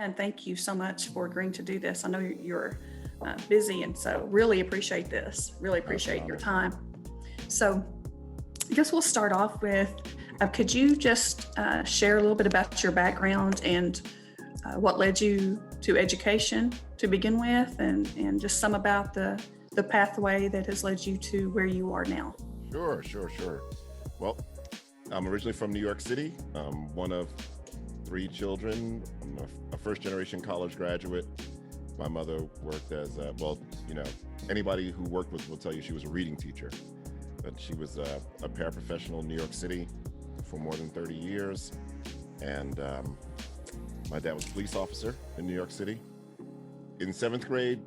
And thank you so much for agreeing to do this. I know you're busy, and so really appreciate this. Really It's an appreciate your honor. time. So, I guess we'll start off with could you just share a little bit about your background and what led you to education to begin with, and just some about the pathway that has led you to where you are now? Sure. Well, I'm originally from New York City. I'm one of three children. I'm a first generation college graduate. My mother worked as anybody who worked with will tell you she was a reading teacher, but she was a paraprofessional in New York City for more than 30 years. And my dad was a police officer in New York City. In seventh grade,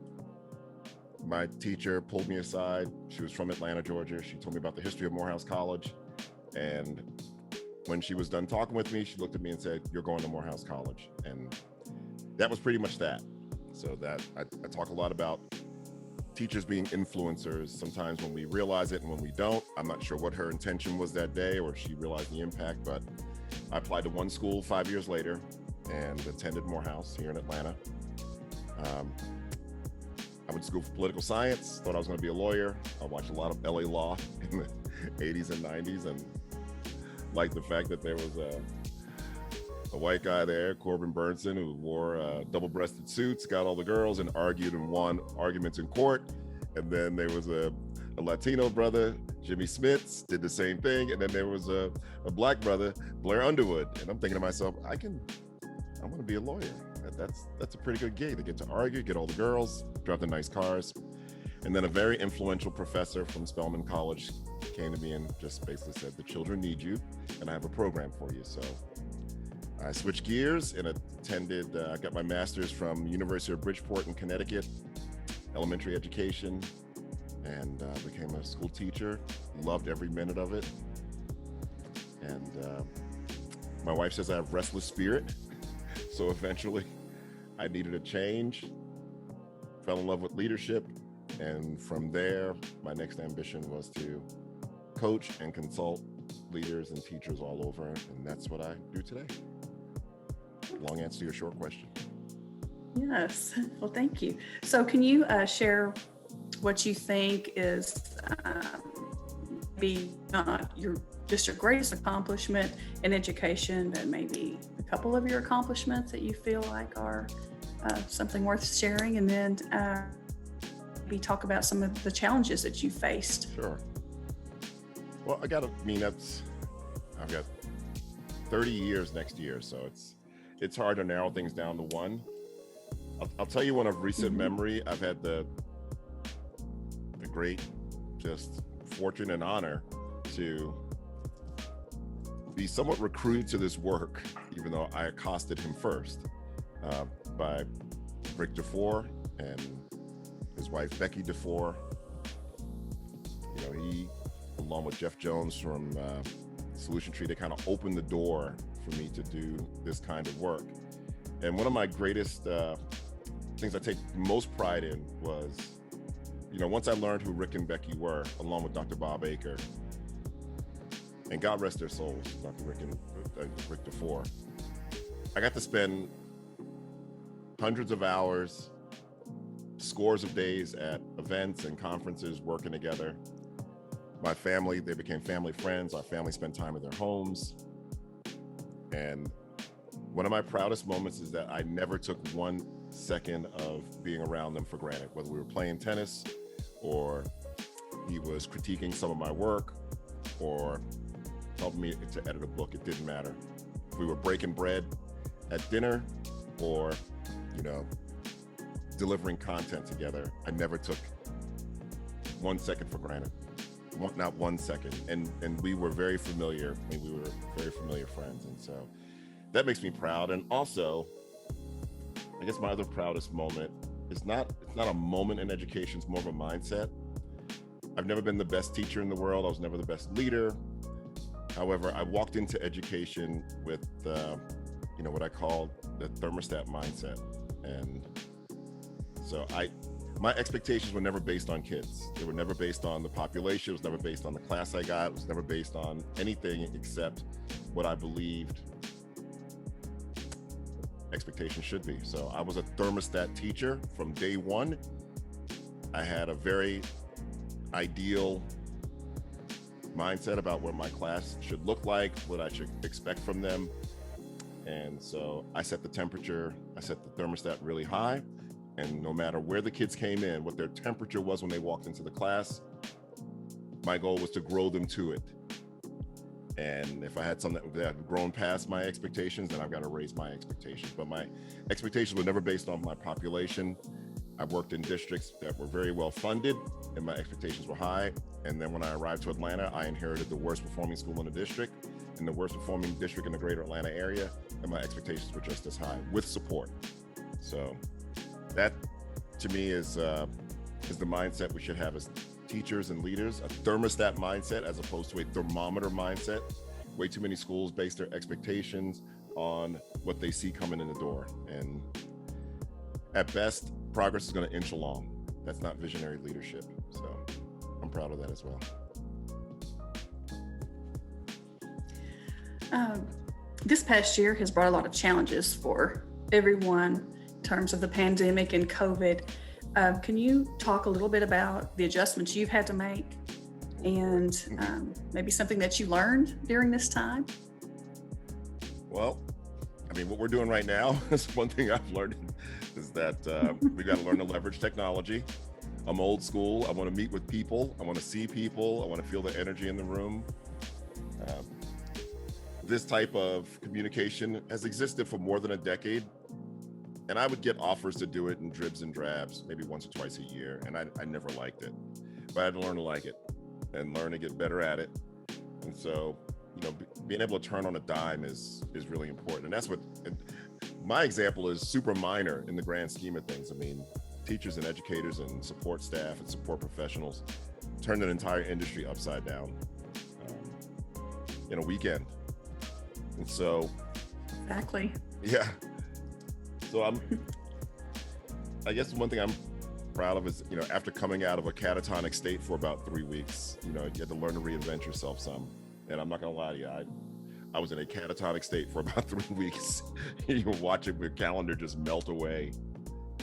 my teacher pulled me aside. She was from Atlanta, Georgia. She told me about the history of Morehouse College. And when she was done talking with me, she looked at me and said, "You're going to Morehouse College." And that was pretty much that. So that I talk a lot about teachers being influencers. Sometimes when we realize it and when we don't. I'm not sure what her intention was that day or if she realized the impact, but I applied to one school 5 years later and attended Morehouse here in Atlanta. I went to school for political science, thought I was going to be a lawyer. I watched a lot of LA Law in the 80s and 90s and liked the fact that there was a white guy there, Corbin Burnson, who wore double-breasted suits, got all the girls and argued and won arguments in court. And then there was a Latino brother, Jimmy Smits, did the same thing. And then there was a black brother, Blair Underwood. And I'm thinking to myself, I want to be a lawyer. That's a pretty good gig. They get to argue, get all the girls, drive the nice cars. And then a very influential professor from Spelman College came to me and just basically said, "The children need you, and I have a program for you." So I switched gears and attended, I got my master's from University of Bridgeport in Connecticut, elementary education, and became a school teacher. Loved every minute of it. And my wife says I have restless spirit. So eventually I needed a change, fell in love with leadership. And from there, my next ambition was to coach and consult leaders and teachers all over. And that's what I do today. Long answer to your short question. Yes. Well, thank you. So, can you share what you think is maybe not your greatest accomplishment in education, but maybe a couple of your accomplishments that you feel like are something worth sharing, and then maybe talk about some of the challenges that you faced? Sure. Well, I've got 30 years next year, so it's hard to narrow things down to one. I'll tell you one of recent memory. I've had the great just fortune and honor to be somewhat recruited to this work, even though I accosted him first, by Rick DeFore and his wife, Becky DeFore. You know, he, along with Jeff Jones from Solution Tree, they kind of opened the door for me to do this kind of work. And one of my greatest things I take most pride in was, once I learned who Rick and Becky were, along with Dr. Bob Aker, and God rest their souls, Dr. Rick and Rick DeFore, I got to spend hundreds of hours, scores of days at events and conferences working together. My family, they became family friends. Our family spent time in their homes. And one of my proudest moments is that I never took 1 second of being around them for granted, whether we were playing tennis or he was critiquing some of my work or helping me to edit a book. It didn't matter. If we were breaking bread at dinner or, delivering content together, I never took 1 second for granted. Not 1 second. And we were very familiar. We were very familiar friends. And so that makes me proud. And also, I guess my other proudest moment is it's not a moment in education, it's more of a mindset. I've never been the best teacher in the world. I was never the best leader. However, I walked into education with, what I call the thermostat mindset. And so my expectations were never based on kids. They were never based on the population. It was never based on the class I got. It was never based on anything except what I believed expectations should be. So I was a thermostat teacher from day one. I had a very ideal mindset about what my class should look like, what I should expect from them. And so I set the temperature, I set the thermostat really high. And no matter where the kids came in, what their temperature was when they walked into the class, my goal was to grow them to it. And if I had something that had grown past my expectations, then I've got to raise my expectations. But my expectations were never based on my population. I worked in districts that were very well funded and my expectations were high. And then when I arrived to Atlanta, I inherited the worst performing school in the district and the worst performing district in the greater Atlanta area. And my expectations were just as high with support. So that to me is the mindset we should have as teachers and leaders, a thermostat mindset as opposed to a thermometer mindset. Way too many schools base their expectations on what they see coming in the door. And at best, progress is going to inch along. That's not visionary leadership. So I'm proud of that as well. This past year has brought a lot of challenges for everyone in terms of the pandemic and COVID. Can you talk a little bit about the adjustments you've had to make and maybe something that you learned during this time? Well, I mean, what we're doing right now is one thing I've learned is that we've got to learn to leverage technology. I'm old school. I want to meet with people. I want to see people. I want to feel the energy in the room. This type of communication has existed for more than a decade. And I would get offers to do it in dribs and drabs, maybe once or twice a year. And I never liked it, but I had to learn to like it and learn to get better at it. And so, you know, being able to turn on a dime is really important. And that's what my example is super minor in the grand scheme of things. I mean, teachers and educators and support staff and support professionals turned an entire industry upside down in a weekend. And so, Exactly. yeah. So I guess one thing I'm proud of is, you know, after coming out of a catatonic state for about 3 weeks, you know, you had to learn to reinvent yourself some. And I'm not gonna lie to you, I was in a catatonic state for about 3 weeks. You were watching your calendar just melt away,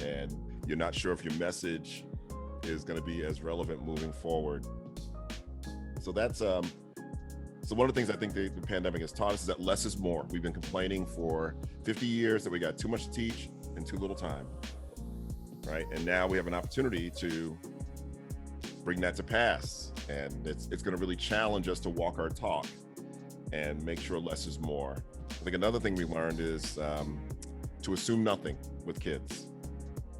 and you're not sure if your message is gonna be as relevant moving forward. So that's so one of the things I think the pandemic has taught us is that less is more. We've been complaining for 50 years that we got too much to teach and too little time, right? And now we have an opportunity to bring that to pass. And it's gonna really challenge us to walk our talk and make sure less is more. I think another thing we learned is to assume nothing with kids.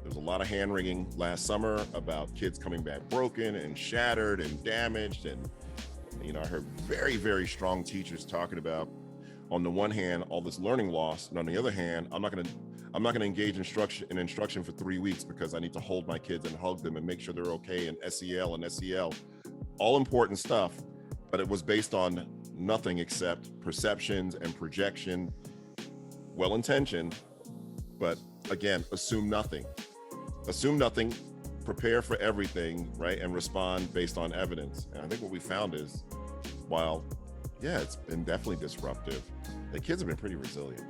There was a lot of hand wringing last summer about kids coming back broken and shattered and damaged. And you know, I heard very, very strong teachers talking about, on the one hand, all this learning loss, and on the other hand, I'm not gonna engage in instruction for 3 weeks because I need to hold my kids and hug them and make sure they're okay, and SEL and SEL, all important stuff, but it was based on nothing except perceptions and projection, well-intentioned, but again, assume nothing, prepare for everything, right? And respond based on evidence. And I think what we found is, while, yeah, it's been definitely disruptive, the kids have been pretty resilient.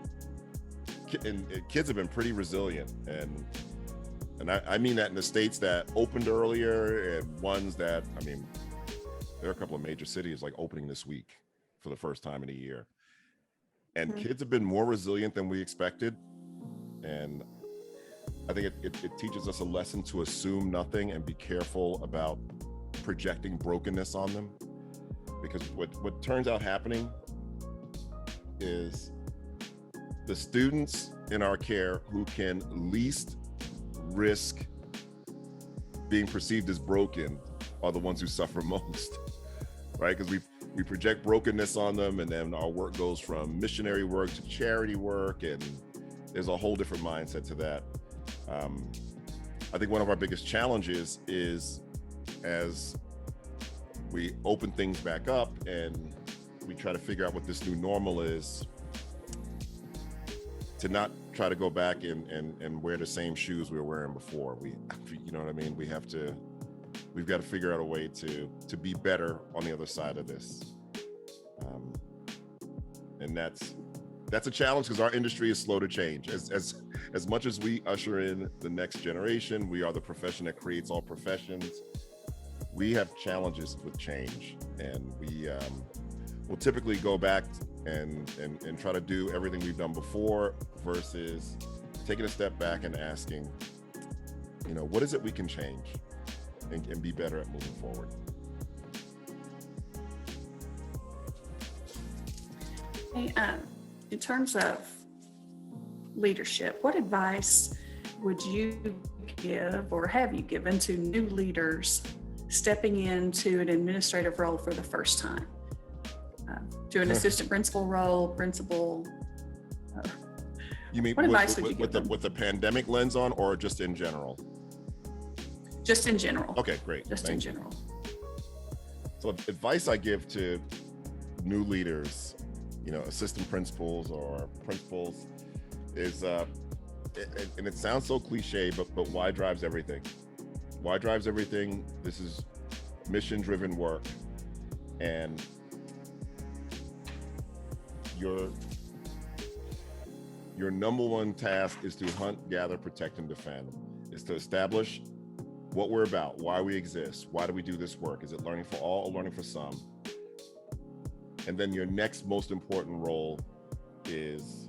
Kids have been pretty resilient. And I mean that in the states that opened earlier and ones that, I mean, there are a couple of major cities like opening this week for the first time in a year. And kids have been more resilient than we expected. And I think it teaches us a lesson to assume nothing and be careful about projecting brokenness on them. Because what turns out happening is the students in our care who can least risk being perceived as broken are the ones who suffer most, right? Because we project brokenness on them, and then our work goes from missionary work to charity work, and there's a whole different mindset to that. I think one of our biggest challenges is, as we open things back up and we try to figure out what this new normal is, to not try to go back and wear the same shoes we were wearing before. You know what I mean? We've got to figure out a way to be better on the other side of this. And that's that's a challenge because our industry is slow to change. As much as we usher in the next generation, we are the profession that creates all professions. We have challenges with change, and we will typically go back and try to do everything we've done before versus taking a step back and asking, what is it we can change and be better at moving forward. Hey, in terms of leadership, what advice would you give or have you given to new leaders stepping into an administrative role for the first time? To an assistant principal role, principal? You mean what advice would you give them? With the pandemic lens on, or just in general? Just in general. Okay, great. Just in general. So advice I give to new leaders, assistant principals or principals is, and it sounds so cliche, but why drives everything? Why drives everything? This is mission-driven work, and your number one task is to hunt, gather, protect, and defend. Is to establish what we're about, why we exist, why do we do this work? Is it learning for all or learning for some? And then your next most important role is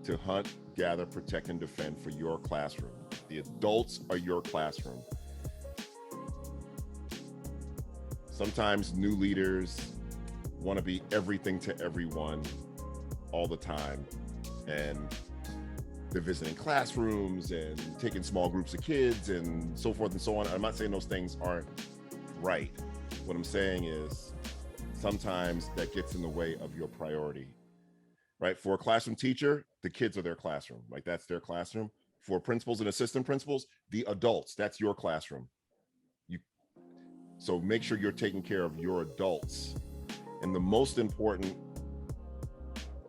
to hunt, gather, protect, and defend for your classroom. The adults are your classroom. Sometimes new leaders want to be everything to everyone all the time. And they're visiting classrooms and taking small groups of kids and so forth and so on. I'm not saying those things aren't right. What I'm saying is sometimes that gets in the way of your priority, right? For a classroom teacher, the kids are their classroom, like that's their classroom. For principals and assistant principals, the adults, that's your classroom. So make sure you're taking care of your adults. And the most important,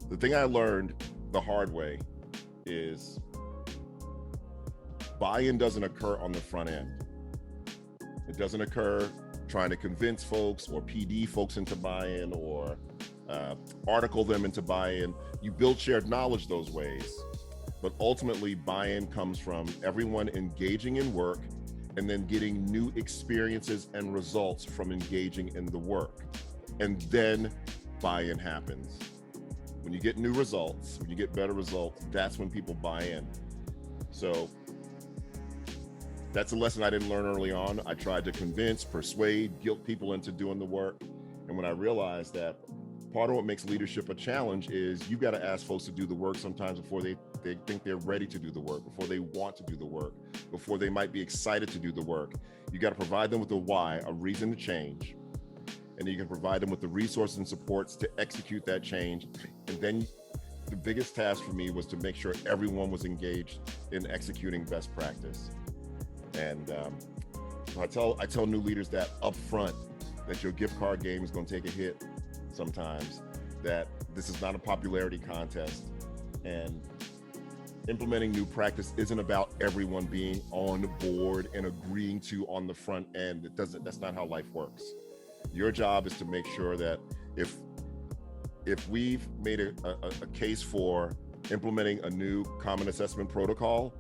the thing I learned the hard way is buy-in doesn't occur on the front end. It doesn't occur trying to convince folks or PD folks into buy-in or article them into buy-in. You build shared knowledge those ways, but ultimately buy-in comes from everyone engaging in work and then getting new experiences and results from engaging in the work. And then buy-in happens. When you get new results, when you get better results, that's when people buy in. So that's a lesson I didn't learn early on. I tried to convince, persuade, guilt people into doing the work. And when I realized that part of what makes leadership a challenge is you got to ask folks to do the work sometimes before they think they're ready to do the work, before they want to do the work, before they might be excited to do the work. You got to provide them with a why, a reason to change. And you can provide them with the resources and supports to execute that change. And then the biggest task for me was to make sure everyone was engaged in executing best practice. And I tell new leaders that up front, that your gift card game is going to take a hit sometimes, that this is not a popularity contest, and implementing new practice isn't about everyone being on board and agreeing to on the front end. That's not how life works. Your job is to make sure that if we've made a case for implementing a new common assessment protocol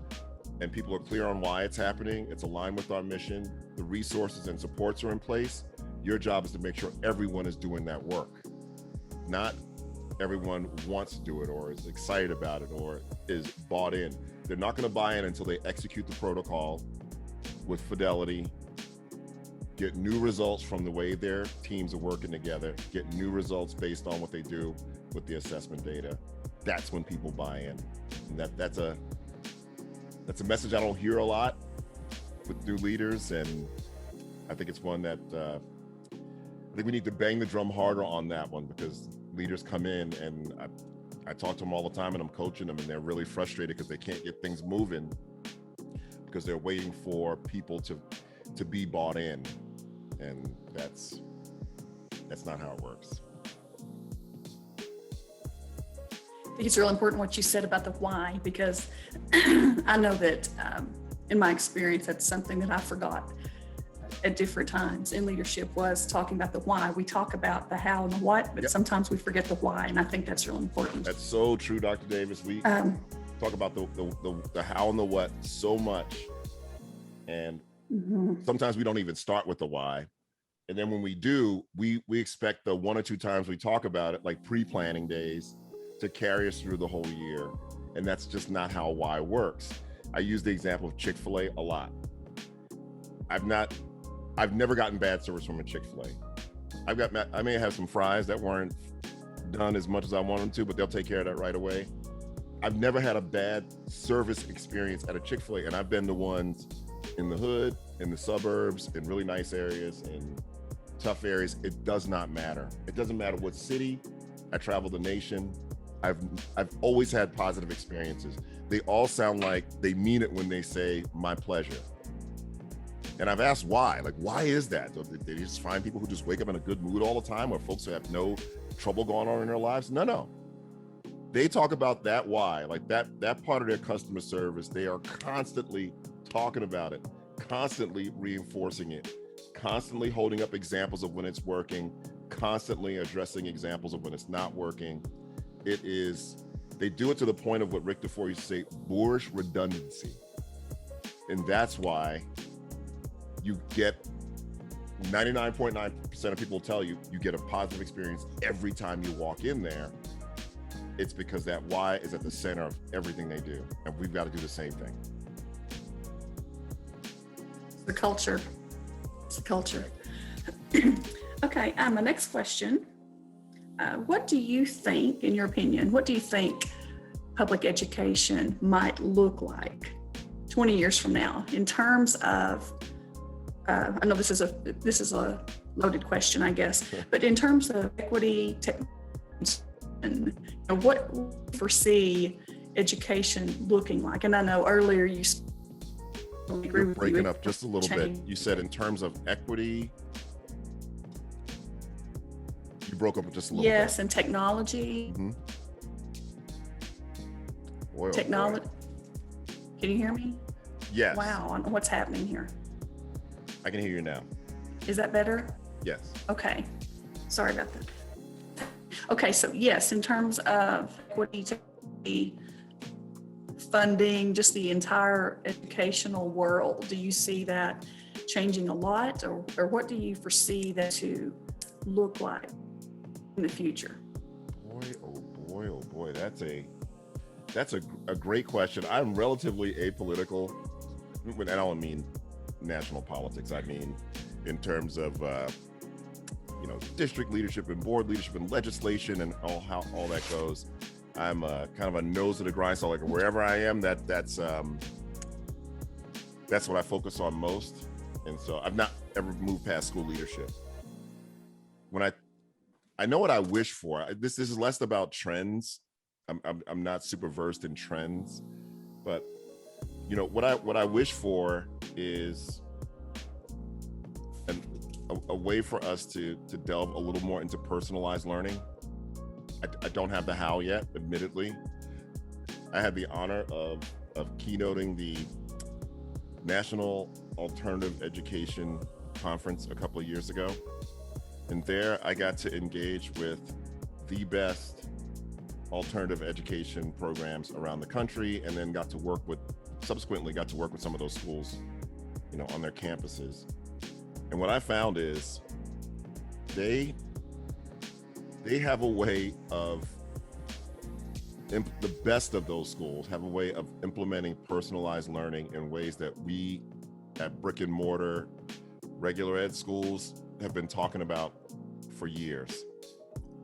and people are clear on why it's happening, it's aligned with our mission, the resources and supports are in place, your job is to make sure everyone is doing that work. Not everyone wants to do it or is excited about it or is bought in. They're not going to buy in until they execute the protocol with fidelity, get new results from the way their teams are working together, get new results based on what they do with the assessment data. That's when people buy in. And that's a message I don't hear a lot with new leaders, and I think it's one that I think we need to bang the drum harder on that one, because leaders come in and I talk to them all the time and I'm coaching them and they're really frustrated because they can't get things moving because they're waiting for people to be bought in, and that's not how it works. I think it's real important what you said about the why, because I know that in my experience, that's something that I forgot at different times in leadership was talking about the why. We talk about the how and the what, but sometimes we forget the why. And I think that's really important. That's so true, Dr. Davis. We talk about the how and the what so much. And sometimes we don't even start with the why. And then when we do, we expect the 1 or 2 times we talk about it, like pre-planning days, to carry us through the whole year. And that's just not how why works. I use the example of Chick-fil-A a lot. I've never gotten bad service from a Chick-fil-A. I may have some fries that weren't done as much as I want them to, but they'll take care of that right away. I've never had a bad service experience at a Chick-fil-A, and I've been to ones in the hood, in the suburbs, in really nice areas, in tough areas. It does not matter. It doesn't matter what city. I travel the nation. I've always had positive experiences. They all sound like they mean it when they say my pleasure. And I've asked why. Like, why is that? Do they just find people who just wake up in a good mood all the time, or folks who have no trouble going on in their lives? No. They talk about that why, like that part of their customer service. They are constantly talking about it, constantly reinforcing it, constantly holding up examples of when it's working, constantly addressing examples of when it's not working. They do it to the point of what Rick DeFore used to say, bourge redundancy. And that's why you get 99.9% of people tell you get a positive experience every time you walk in there. It's because that why is at the center of everything they do. And we've got to do the same thing. The culture. It's the culture. Okay, my next question. What do you think, in your opinion, what do you think public education might look like 20 years from now in terms of, I know this is a loaded question, I guess, but in terms of equity, and what do you foresee education looking like? And I know earlier you're breaking up just a little bit. You said in terms of equity. You broke up just a little bit. Yes, and technology. Mm-hmm. Technology. Can you hear me? Yes. Wow, what's happening here? I can hear you now. Is that better? Yes. Okay. Sorry about that. Okay, so yes, in terms of equity, funding, just the entire educational world, do you see that changing a lot, or what do you foresee that to look like in the future? Boy, that's a great question. I'm relatively apolitical, and I don't mean national politics. I mean in terms of district leadership and board leadership and legislation and how all that goes. I'm kind of a nose to the grindstone. Like wherever I am, that's what I focus on most. And so I've not ever moved past school leadership. When I know what I wish for. This is less about trends. I'm not super versed in trends, but what I wish for is a way for us to delve a little more into personalized learning. I don't have the how yet, admittedly. I had the honor of keynoting the National Alternative Education Conference a couple of years ago. And there I got to engage with the best alternative education programs around the country, and then subsequently got to work with some of those schools, on their campuses. And what I found is they have a way of, the best of those schools have a way of implementing personalized learning in ways that we at brick and mortar regular ed schools have been talking about for years.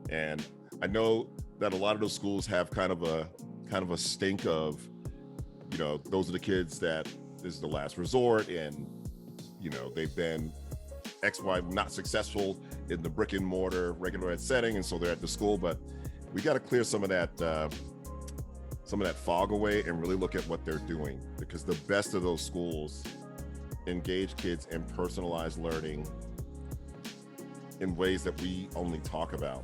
And I know that a lot of those schools have kind of a stink of, those are the kids that this is the last resort, and they've been XY not successful in the brick and mortar regular ed setting, and so they're at the school. But we got to clear some of that fog away and really look at what they're doing, because the best of those schools engage kids in personalized learning in ways that we only talk about.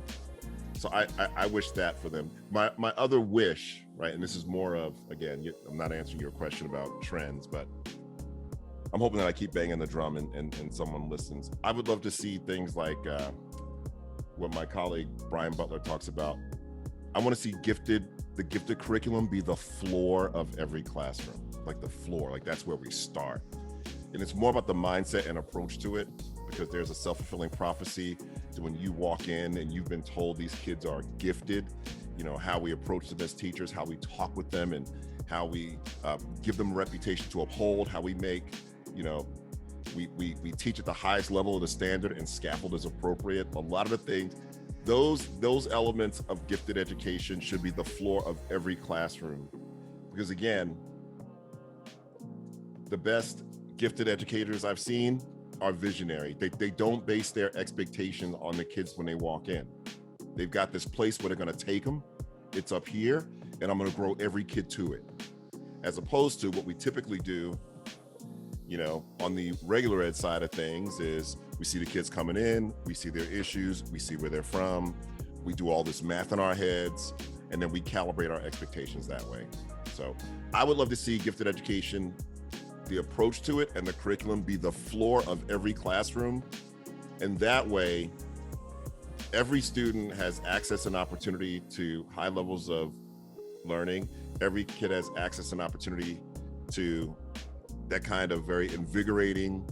So I wish that for them. My other wish, right, and this is more of, again, I'm not answering your question about trends, but I'm hoping that I keep banging the drum and someone listens. I would love to see things like what my colleague Brian Butler talks about. I want to see the gifted curriculum be the floor of every classroom, like the floor, like that's where we start. And it's more about the mindset and approach to it, because there's a self-fulfilling prophecy to when you walk in and you've been told these kids are gifted, you know, how we approach them as teachers, how we talk with them, and how we give them a reputation to uphold, how we make, you know, we teach at the highest level of the standard and scaffold is appropriate. A lot of the things, those elements of gifted education should be the floor of every classroom. Because again, the best gifted educators I've seen are visionary. They don't base their expectations on the kids when they walk in. They've got this place where they're gonna take them. It's up here, and I'm gonna grow every kid to it. As opposed to what we typically do, you know, on the regular ed side of things is we see the kids coming in, we see their issues, we see where they're from, we do all this math in our heads, and then we calibrate our expectations that way. So I would love to see gifted education, the approach to it and the curriculum be the floor of every classroom. And that way, every student has access and opportunity to high levels of learning. Every kid has access and opportunity to that kind of very invigorating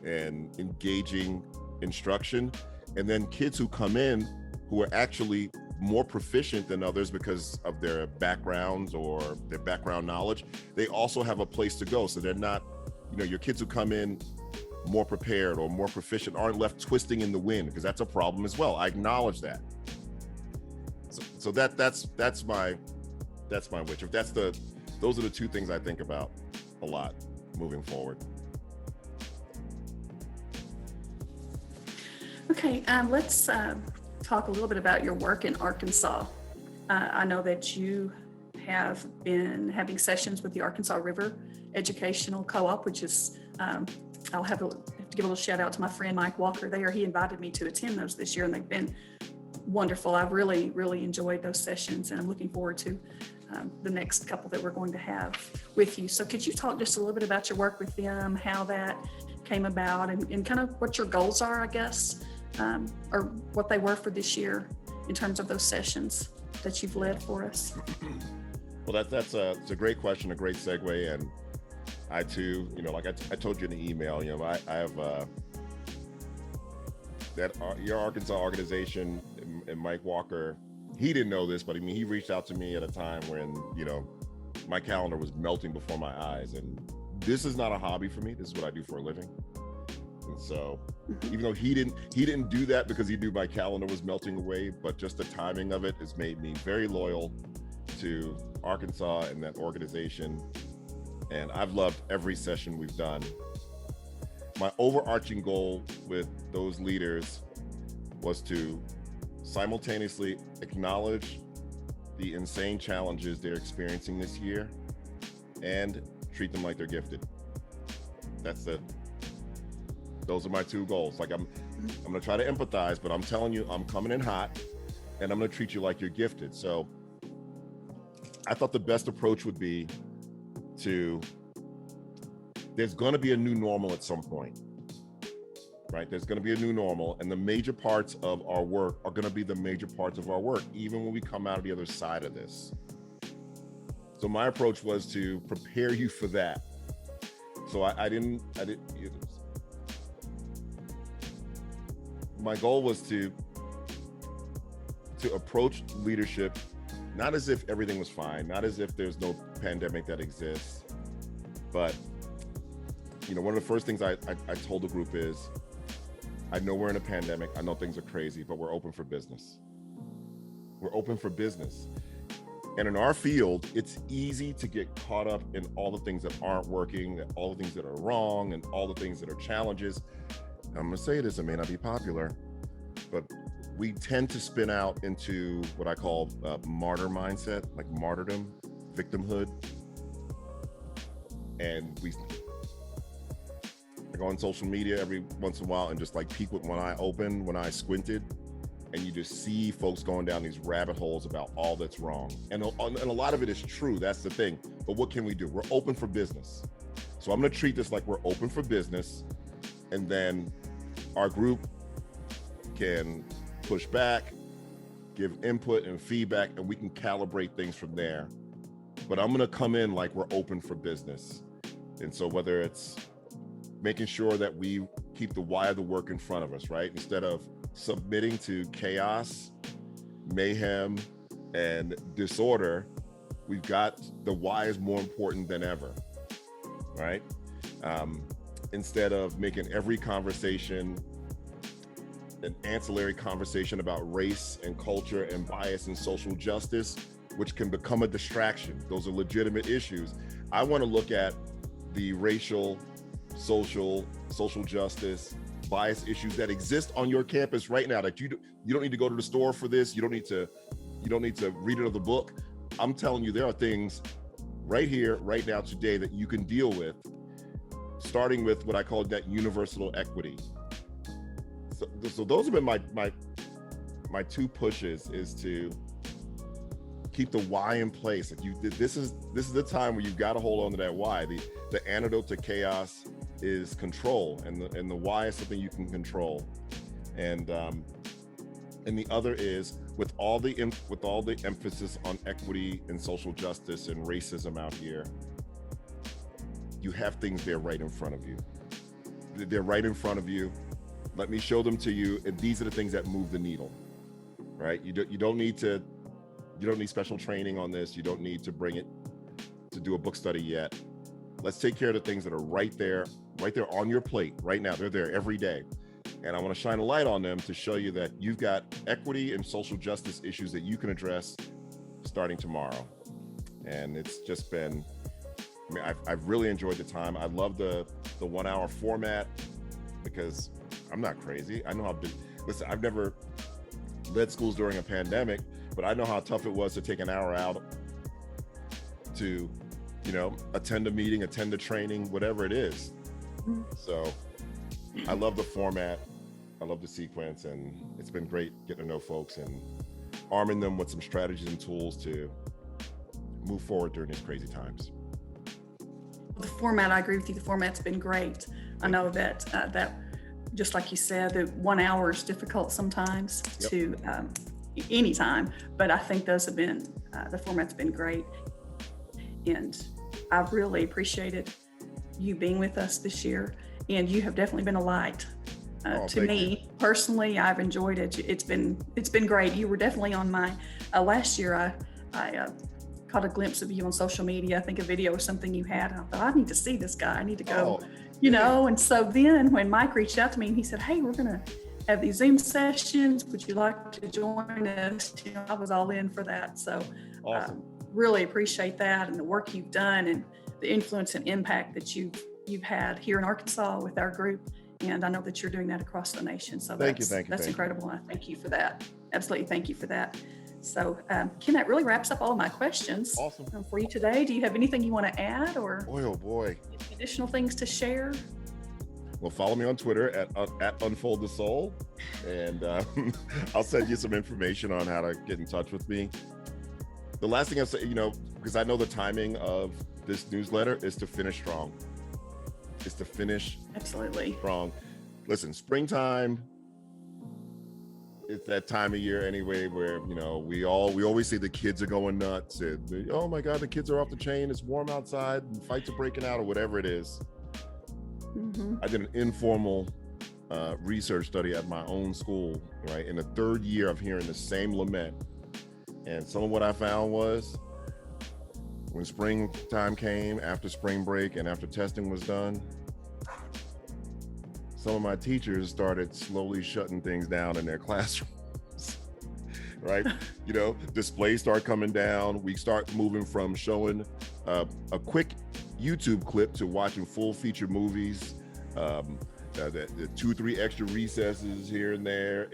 and engaging instruction. And then kids who come in who are actually more proficient than others because of their backgrounds or their background knowledge, they also have a place to go. So they're not, you know, your kids who come in more prepared or more proficient aren't left twisting in the wind, because that's a problem as well. I acknowledge that. So that's my wish. If those are the two things I think about a lot moving forward. Okay, let's talk a little bit about your work in Arkansas. I know that you have been having sessions with the Arkansas River Educational Co-op, which is, I'll have to give a little shout out to my friend Mike Walker there. He invited me to attend those this year, and they've been wonderful. I've really, really enjoyed those sessions, and I'm looking forward to the next couple that we're going to have with you. So could you talk just a little bit about your work with them, how that came about, and kind of what your goals are, I guess, or what they were for this year in terms of those sessions that you've led for us? Well, it's a great question, a great segue. And I too, you know, like I told you in the email, you know, I have your Arkansas organization and Mike Walker, he didn't know this, but I mean, he reached out to me at a time when, you know, my calendar was melting before my eyes. And this is not a hobby for me. This is what I do for a living. And so even though he didn't do that because he knew my calendar was melting away, but just the timing of it has made me very loyal to Arkansas and that organization. And I've loved every session we've done. My overarching goal with those leaders was to simultaneously acknowledge the insane challenges they're experiencing this year and treat them like they're gifted. Those are my two goals. Like I'm gonna try to empathize, but I'm telling you, I'm coming in hot and I'm gonna treat you like you're gifted. So I thought the best approach would be there's gonna be a new normal at some point, right? There's gonna be a new normal, and the major parts of our work are gonna be the major parts of our work, even when we come out of the other side of this. So my approach was to prepare you for that. So my goal was to approach leadership not as if everything was fine, not as if there's no pandemic that exists, but you know, one of the first things I told the group is, I know we're in a pandemic, I know things are crazy, but we're open for business. We're open for business. And in our field, it's easy to get caught up in all the things that aren't working, all the things that are wrong, and all the things that are challenges. And I'm gonna say this, it may not be popular, but we tend to spin out into what I call martyr mindset, like martyrdom, victimhood. And I go on social media every once in a while and just like peek with one eye open, one eye squinted, and you just see folks going down these rabbit holes about all that's wrong. And a lot of it is true, that's the thing. But what can we do? We're open for business. So I'm going to treat this like we're open for business, and then our group can push back, give input and feedback, and we can calibrate things from there. But I'm going to come in like we're open for business. And so whether it's making sure that we keep the why of the work in front of us, right? Instead of submitting to chaos, mayhem, and disorder, we've got the why is more important than ever, right? Instead of making every conversation an ancillary conversation about race and culture and bias and social justice, which can become a distraction. Those are legitimate issues. I want to look at the racial, social justice, bias issues that exist on your campus right now, that you don't need to go to the store for this. You don't need to read another book. I'm telling you, there are things right here, right now, today that you can deal with, starting with what I call that universal equity. So those have been my two pushes, is to keep the why in place. Like this is the time where you've got to hold on to that why. The antidote to chaos is control, and the why is something you can control. And the other is with all the emphasis on equity and social justice and racism out here, you have things there right in front of you. They're right in front of you. Let me show them to you, and these are the things that move the needle, right? You don't need special training on this. You don't need to bring it to do a book study yet. Let's take care of the things that are right there on your plate right now. They're there every day. And I want to shine a light on them to show you that you've got equity and social justice issues that you can address starting tomorrow. And it's just been, I've really enjoyed the time. I love the 1 hour format, because I'm not crazy. I know how big, listen, I've never led schools during a pandemic, but I know how tough it was to take an hour out to, attend a meeting, attend a training, whatever it is. So I love the format. I love the sequence, and it's been great getting to know folks and arming them with some strategies and tools to move forward during these crazy times. The format, I agree with you. The format's been great. I know that just like you said, the 1 hour is difficult sometimes to anytime, but I think those have been, the format's been great. And I've really appreciated you being with us this year, and you have definitely been a light to me personally. I've enjoyed it. It's been great. You were definitely on my, last year I caught a glimpse of you on social media. I think a video or something you had, and I thought, I need to see this guy. I need to go, and so then when Mike reached out to me and he said, hey, we're going to have these Zoom sessions. Would you like to join us? I was all in for that. So awesome. Really appreciate that, and the work you've done, and the influence and impact that you've had here in Arkansas with our group. And I know that you're doing that across the nation. So that's incredible. And I thank you for that. Absolutely. Thank you for that. So Ken, that really wraps up all of my questions. Awesome. For you today. Do you have anything you want to add, or boy, additional things to share? Well, follow me on Twitter at Unfold the Soul, and I'll send you some information on how to get in touch with me. The last thing I'll say, because I know the timing of this newsletter is to finish strong. Absolutely strong. Listen, springtime, it's that time of year anyway where, we always say the kids are going nuts, and oh my God, the kids are off the chain. It's warm outside and fights are breaking out, or whatever it is. Mm-hmm. I did an informal research study at my own school, right? In the third year of hearing the same lament. And some of what I found was, when springtime came, after spring break and after testing was done, some of my teachers started slowly shutting things down in their classrooms, right? Displays start coming down. We start moving from showing a quick YouTube clip to watching full feature movies, the 2-3 extra recesses here and there,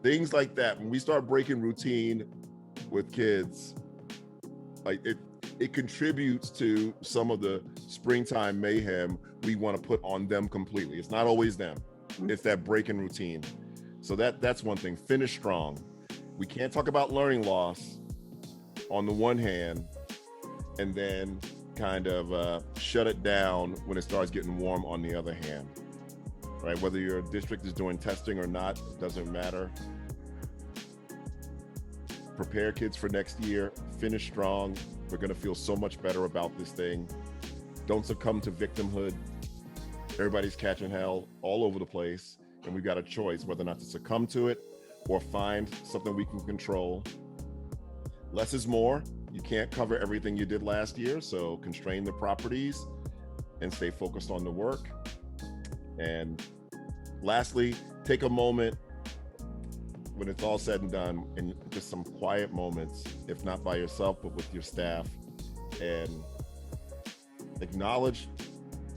things like that. When we start breaking routine with kids, like it contributes to some of the springtime mayhem we want to put on them completely. It's not always them. It's that breaking routine. So that's one thing. Finish strong. We can't talk about learning loss on the one hand and then kind of shut it down when it starts getting warm on the other hand, right? Whether your district is doing testing or not, doesn't matter. Prepare kids for next year, finish strong. We're gonna feel so much better about this thing. Don't succumb to victimhood. Everybody's catching hell all over the place, and we've got a choice whether or not to succumb to it or find something we can control. Less is more. You can't cover everything you did last year, so constrain the properties and stay focused on the work. And lastly, take a moment when it's all said and done, and just some quiet moments, if not by yourself, but with your staff, and acknowledge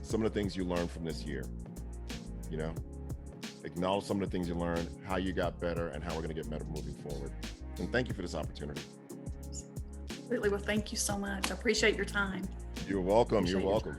some of the things you learned from this year. You know, acknowledge some of the things you learned, how you got better, and how we're going to get better moving forward. And thank you for this opportunity. Absolutely. Well, thank you so much. I appreciate your time. You're welcome. You're welcome.